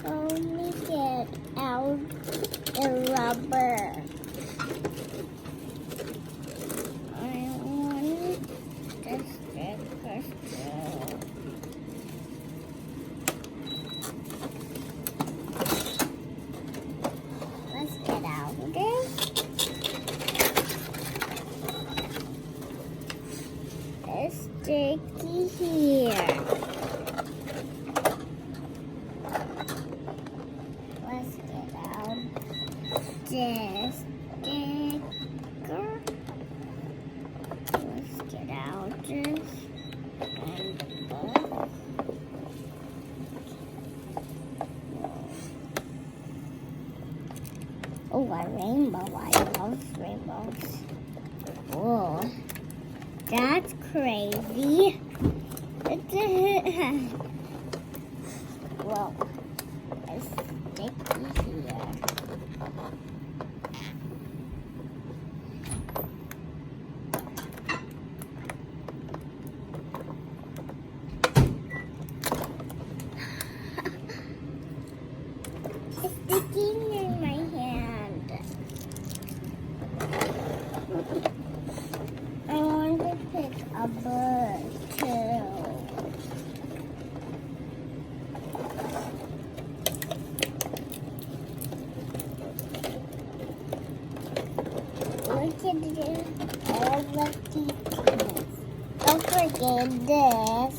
Only get out the rubber. I want the stickers too. Let's get out of this. It's sticky here. Let's get out this sticker. Let's get out this and this. Oh, a rainbow. I love rainbows. Whoa, that's crazy. Whoa, it's sticky here. It's sticking in my hand. I want to pick a bird too. Look at this, all the details. Don't forget this.